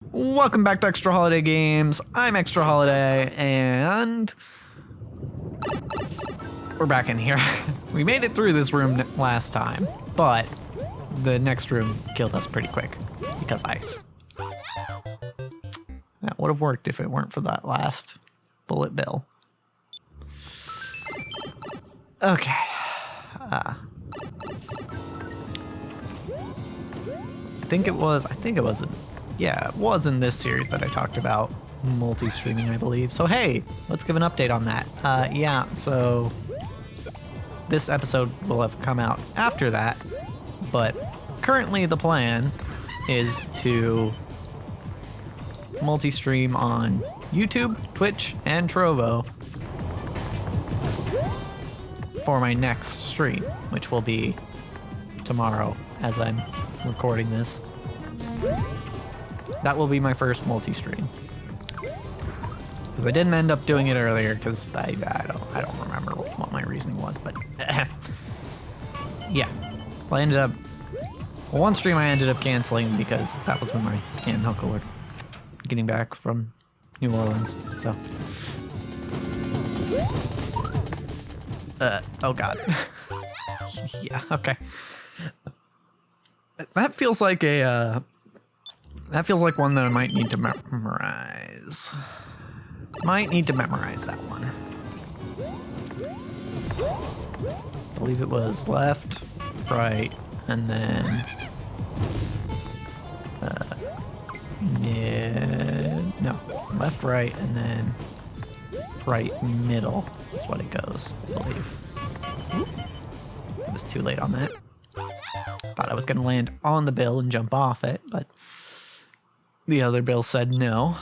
Welcome back to Extra Holiday Games. I'm Extra Holiday, and we're back in here. We made it through this room last time, but the next room killed us pretty quick because ice. That would have worked if it weren't for that last bullet bill. Okay. I think it was yeah, it was in this series that I talked about multi-streaming, I believe. So hey, let's give an update on that. Yeah, so this episode will have come out after that, but currently the plan is to multi-stream on YouTube, Twitch, and Trovo for my next stream, which will be tomorrow as I'm recording this. That will be my first multi-stream. Because I didn't end up doing it earlier because I don't remember what my reasoning was, but yeah. Well, I ended up one stream I ended up canceling because that was when my aunt and uncle were getting back from New Orleans. So oh god. Yeah, okay. That feels like a that feels like one that I might need to memorize. Might need to memorize that one. I believe it was left, right, and then no, left, right, and then right middle is what it goes, I believe. It was too late on that. Thought I was gonna land on the bill and jump off it, but the other bill said no.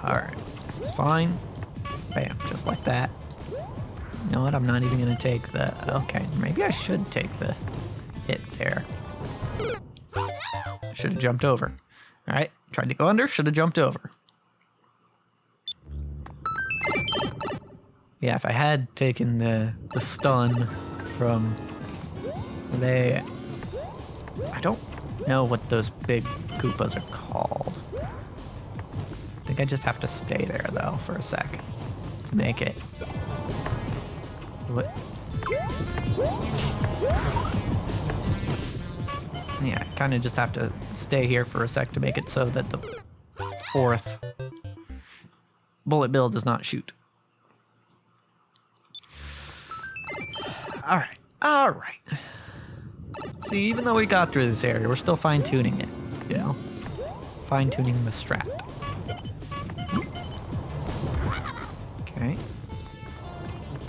Alright. This is fine. Bam, just like that. You know what? I'm not even gonna take the... Okay, maybe I should take the hit there. I should have jumped over. Alright, tried to go under, should have jumped over. Yeah, if I had taken the stun from I don't know what those big Koopas are called. I think I just have to stay there though for a sec to make it. What? Yeah, I kind of just have to stay here for a sec to make it so that the fourth bullet bill does not shoot. Alright. See, even though we got through this area, we're still fine-tuning it, you know? Fine-tuning the strat. Okay.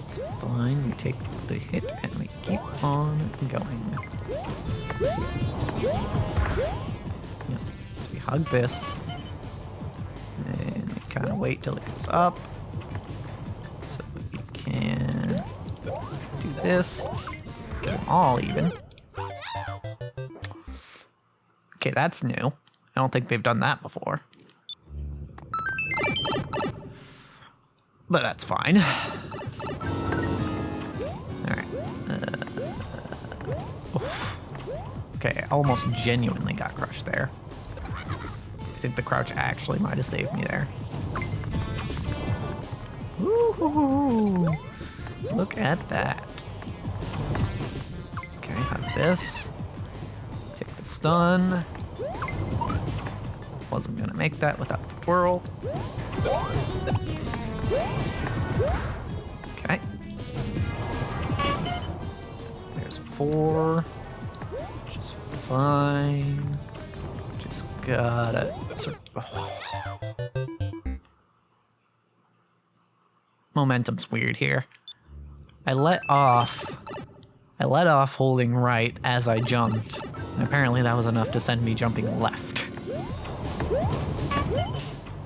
It's fine, we take the hit and we keep on going. Yep. So we hug this. And we kind of wait till it goes up. So we can do this. Get them all even. Okay, that's new. I don't think they've done that before. But that's fine. Alright. Okay, I almost genuinely got crushed there. I think the crouch actually might have saved me there. Ooh, look at that. Okay, have this. Take the stun. Wasn't gonna make that without the twirl. Okay. There's 4. Just fine. Just gotta... Momentum's weird here. I let off holding right as I jumped. And apparently that was enough to send me jumping left.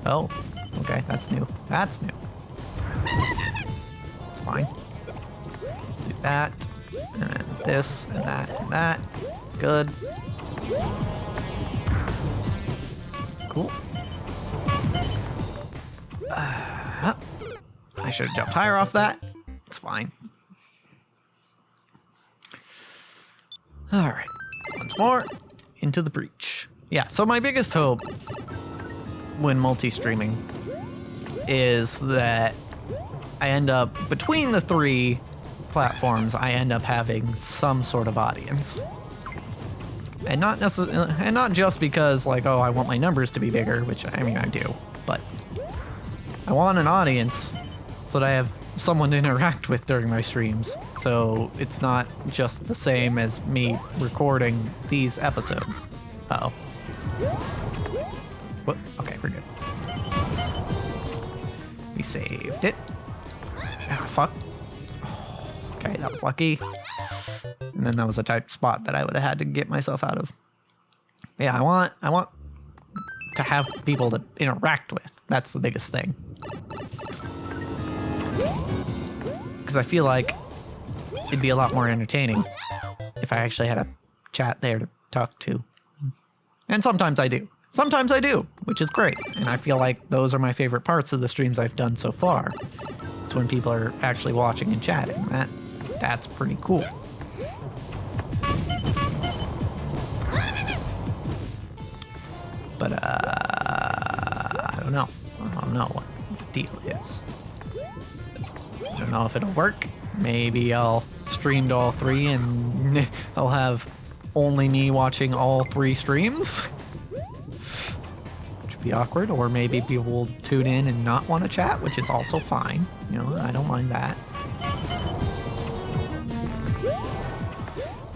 Oh, okay, that's new. That's new. It's fine. Do that, and then this, and that, and that. Good. Cool. I should have jumped higher off that. It's fine. All right, once more into the breach. Yeah, so my biggest hope when multi-streaming is that I end up, between the 3 platforms, I end up having some sort of audience. And not just because, like, oh, I want my numbers to be bigger, which, I mean, I do, but I want an audience so that I have someone to interact with during my streams, so it's not just the same as me recording these episodes. Uh-oh. What? Okay, we're good. We saved it. Ah, fuck. Okay, that was lucky. And then that was a tight spot that I would have had to get myself out of. Yeah, I want to have people to interact with. That's the biggest thing. Because I feel like it'd be a lot more entertaining if I actually had a chat there to talk to. And sometimes I do. Sometimes I do, which is great. And I feel like those are my favorite parts of the streams I've done so far. It's when people are actually watching and chatting. That's pretty cool. But, I don't know. I don't know what the deal is. I don't know if it'll work. Maybe I'll stream to all 3 and I'll have only me watching all 3 streams. Which would be awkward. Or maybe people will tune in and not want to chat, which is also fine. You know, I don't mind that.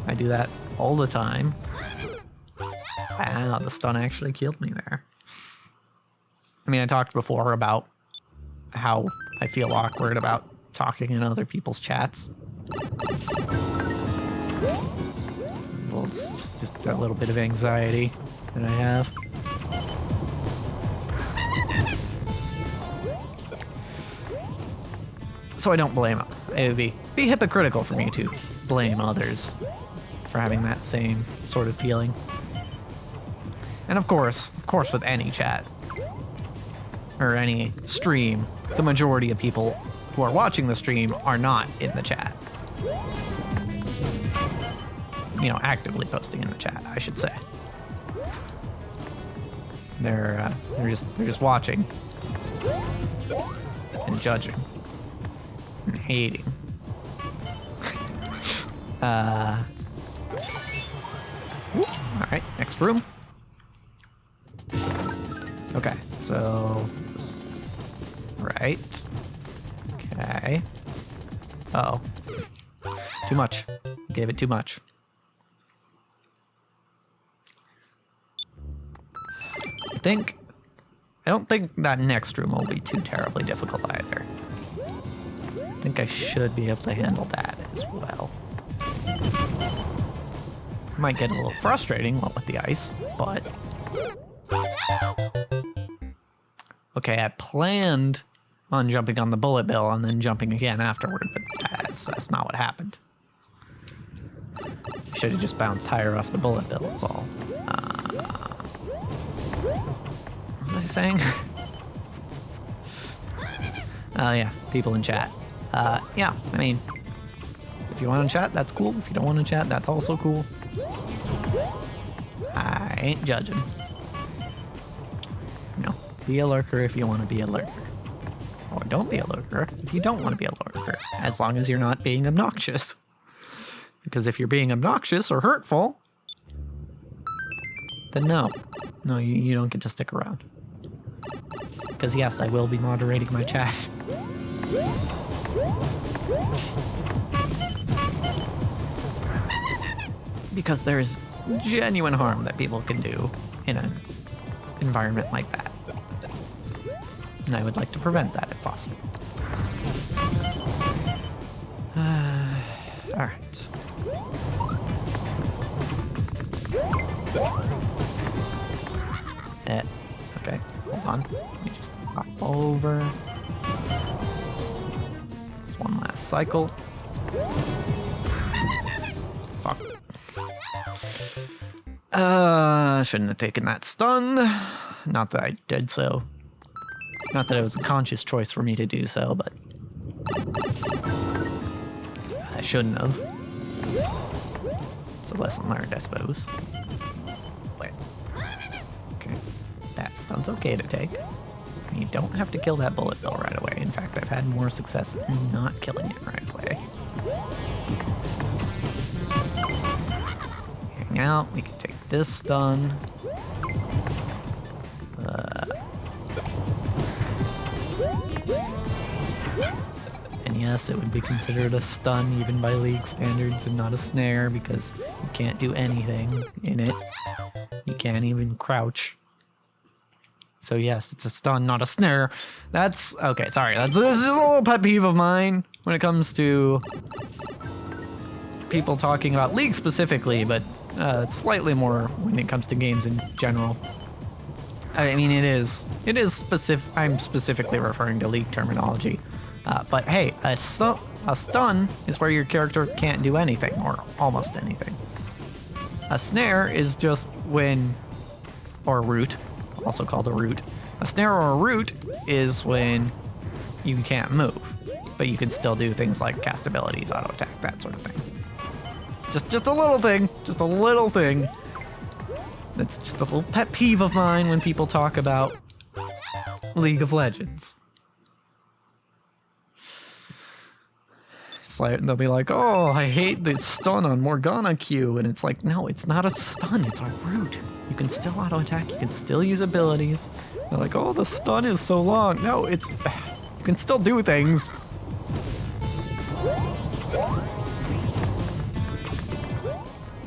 I do that all the time. Wow, the stun actually killed me there. I mean, I talked before about how I feel awkward about talking in other people's chats. Well, it's just a little bit of anxiety that I have. So I don't blame them. It would be hypocritical for me to blame others for having that same sort of feeling. And of course with any chat or any stream, the majority of people who are watching the stream are not in the chat. You know, actively posting in the chat, I should say. They're just watching and judging and hating. All right, next room. Okay, so right. Okay. Uh-oh. Too much. Gave it too much. I don't think that next room will be too terribly difficult either. I think I should be able to handle that as well. Might get a little frustrating with the ice, but... Okay, I planned on jumping on the bullet bill and then jumping again afterward, but that's not what happened. I should have just bounced higher off the bullet bill, is all. What was I saying? Oh yeah, people in chat. Yeah, I mean, if you want to chat, that's cool. If you don't want to chat, that's also cool. I ain't judging. You know, be a lurker if you want to be a lurker. Or don't be a lurker if you don't want to be a lurker, as long as you're not being obnoxious. Because if you're being obnoxious or hurtful, then no, you don't get to stick around. Because yes, I will be moderating my chat. Because there's genuine harm that people can do in an environment like that. And I would like to prevent that if possible. Alright. Okay, hold on. Let me just hop over. Just one last cycle. Fuck. Shouldn't have taken that stun. Not that I did so. Not that it was a conscious choice for me to do so, but I shouldn't have. So lesson learned, I suppose. But, okay. That stun's okay to take. You don't have to kill that bullet bill right away. In fact, I've had more success not killing it right away. Hang out, we can take this stun. And yes, it would be considered a stun even by League standards and not a snare because you can't do anything in it. You can't even crouch. So yes, it's a stun, not a snare. That's, okay, sorry. That's a little pet peeve of mine when it comes to people talking about League specifically, but slightly more when it comes to games in general. I mean, it is specific. I'm specifically referring to League terminology. But hey, a stun is where your character can't do anything, or almost anything. A snare is just when, or a root, also called a root. A snare or a root is when you can't move, but you can still do things like cast abilities, auto attack, that sort of thing. Just a little thing, just a little thing. That's just a little pet peeve of mine when people talk about League of Legends. It's like, they'll be like, oh, I hate the stun on Morgana Q. And it's like, no, it's not a stun, it's a root. You can still auto attack, you can still use abilities. They're like, oh, the stun is so long. No, it's, you can still do things.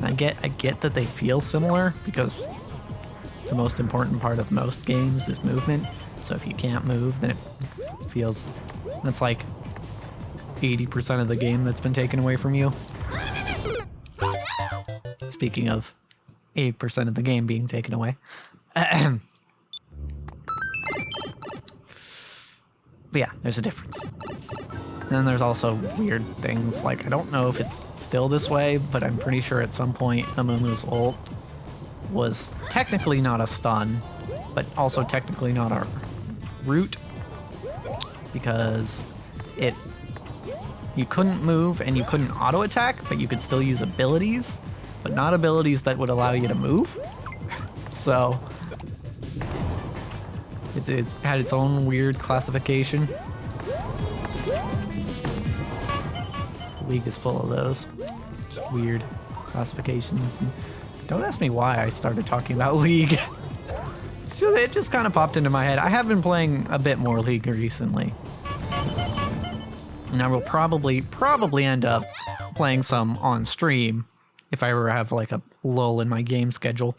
I get that they feel similar because the most important part of most games is movement. So if you can't move, then it feels, that's like 80% of the game that's been taken away from you. Speaking of 80% of the game being taken away. But yeah, there's a difference. And then there's also weird things, like, I don't know if it's still this way, but I'm pretty sure at some point Amumu's ult was technically not a stun, but also technically not a root, because you couldn't move and you couldn't auto attack, but you could still use abilities, but not abilities that would allow you to move. So it's had its own weird classification. League is full of those. Just weird classifications. And don't ask me why I started talking about League. So it just kind of popped into my head. I have been playing a bit more League recently. And I will probably end up playing some on stream if I ever have like a lull in my game schedule.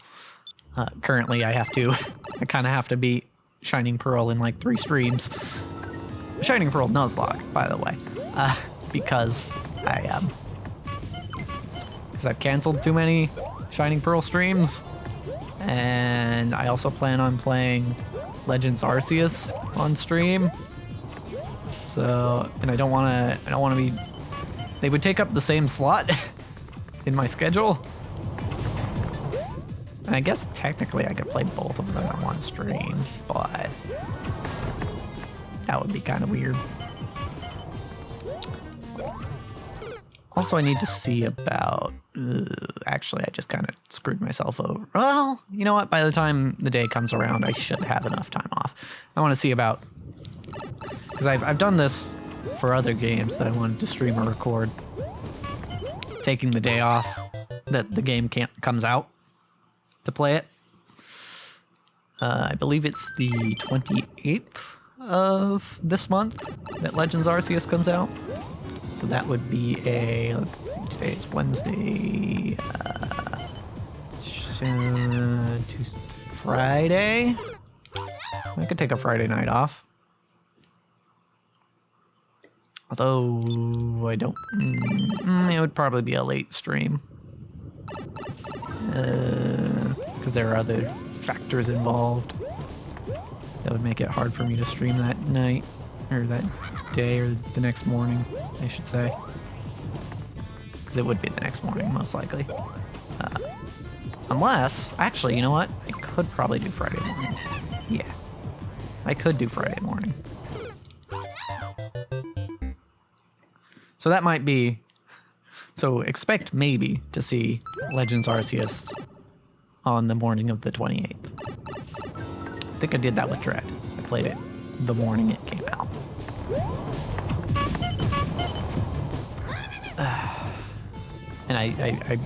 Currently I kind of have to beat Shining Pearl in like 3 streams. Shining Pearl Nuzlocke, by the way. Because I've canceled too many Shining Pearl streams, and I also plan on playing Legends Arceus on stream. So, and I don't want to be. They would take up the same slot in my schedule. And I guess technically I could play both of them on one stream, but that would be kind of weird. Also, I need to see about... actually, I just kind of screwed myself over. Well, you know what? By the time the day comes around, I should have enough time off. I want to see about... Because I've done this for other games that I wanted to stream or record. Taking the day off that the game comes out to play it. I believe it's the 28th of this month that Legends Arceus comes out. So that would be a, let's see, today's Wednesday, Friday? I could take a Friday night off. Although, I don't, it would probably be a late stream. Because there are other factors involved that would make it hard for me to stream that night, or that day, or the next morning, I should say. Because it would be the next morning, most likely. Unless, actually, you know what? I could probably do Friday morning. Yeah. I could do Friday morning. So that might be So expect maybe to see Legends Arceus on the morning of the 28th. I think I did that with Dread. I played it the morning it came out. And I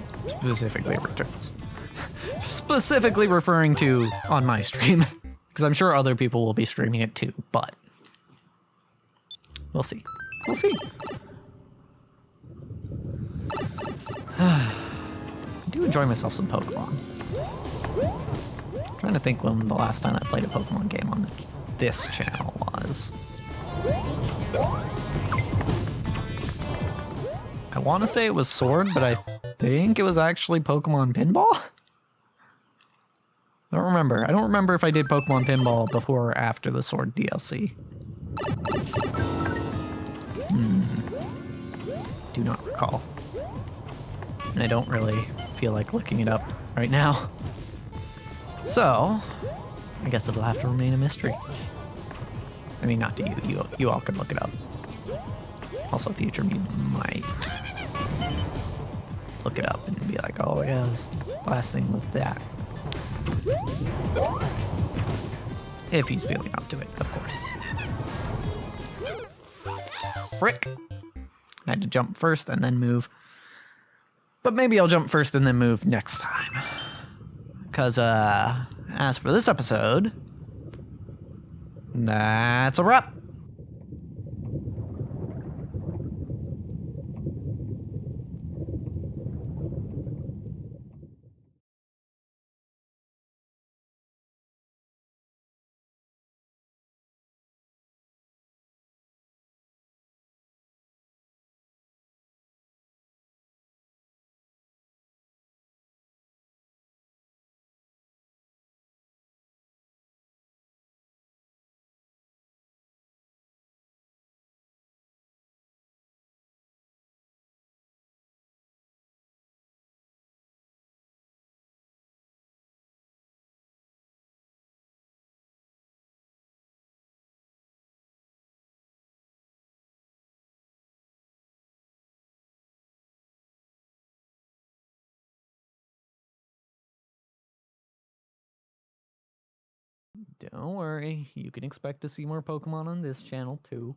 specifically referring to on my stream, because I'm sure other people will be streaming it too, but we'll see. We'll see. I do enjoy myself some Pokemon. I'm trying to think when the last time I played a Pokemon game on this channel was. I want to say it was Sword, but I think it was actually Pokemon Pinball? I don't remember. I don't remember if I did Pokemon Pinball before or after the Sword DLC. Do not recall. And I don't really feel like looking it up right now. So, I guess it'll have to remain a mystery. I mean, not to you. You all can look it up. Also, future me might look it up and be like, oh yeah, this last thing was that. If he's feeling up to it, of course. Frick! I had to jump first and then move. But maybe I'll jump first and then move next time. Because, as for this episode, that's a wrap. Don't worry, you can expect to see more Pokemon on this channel too.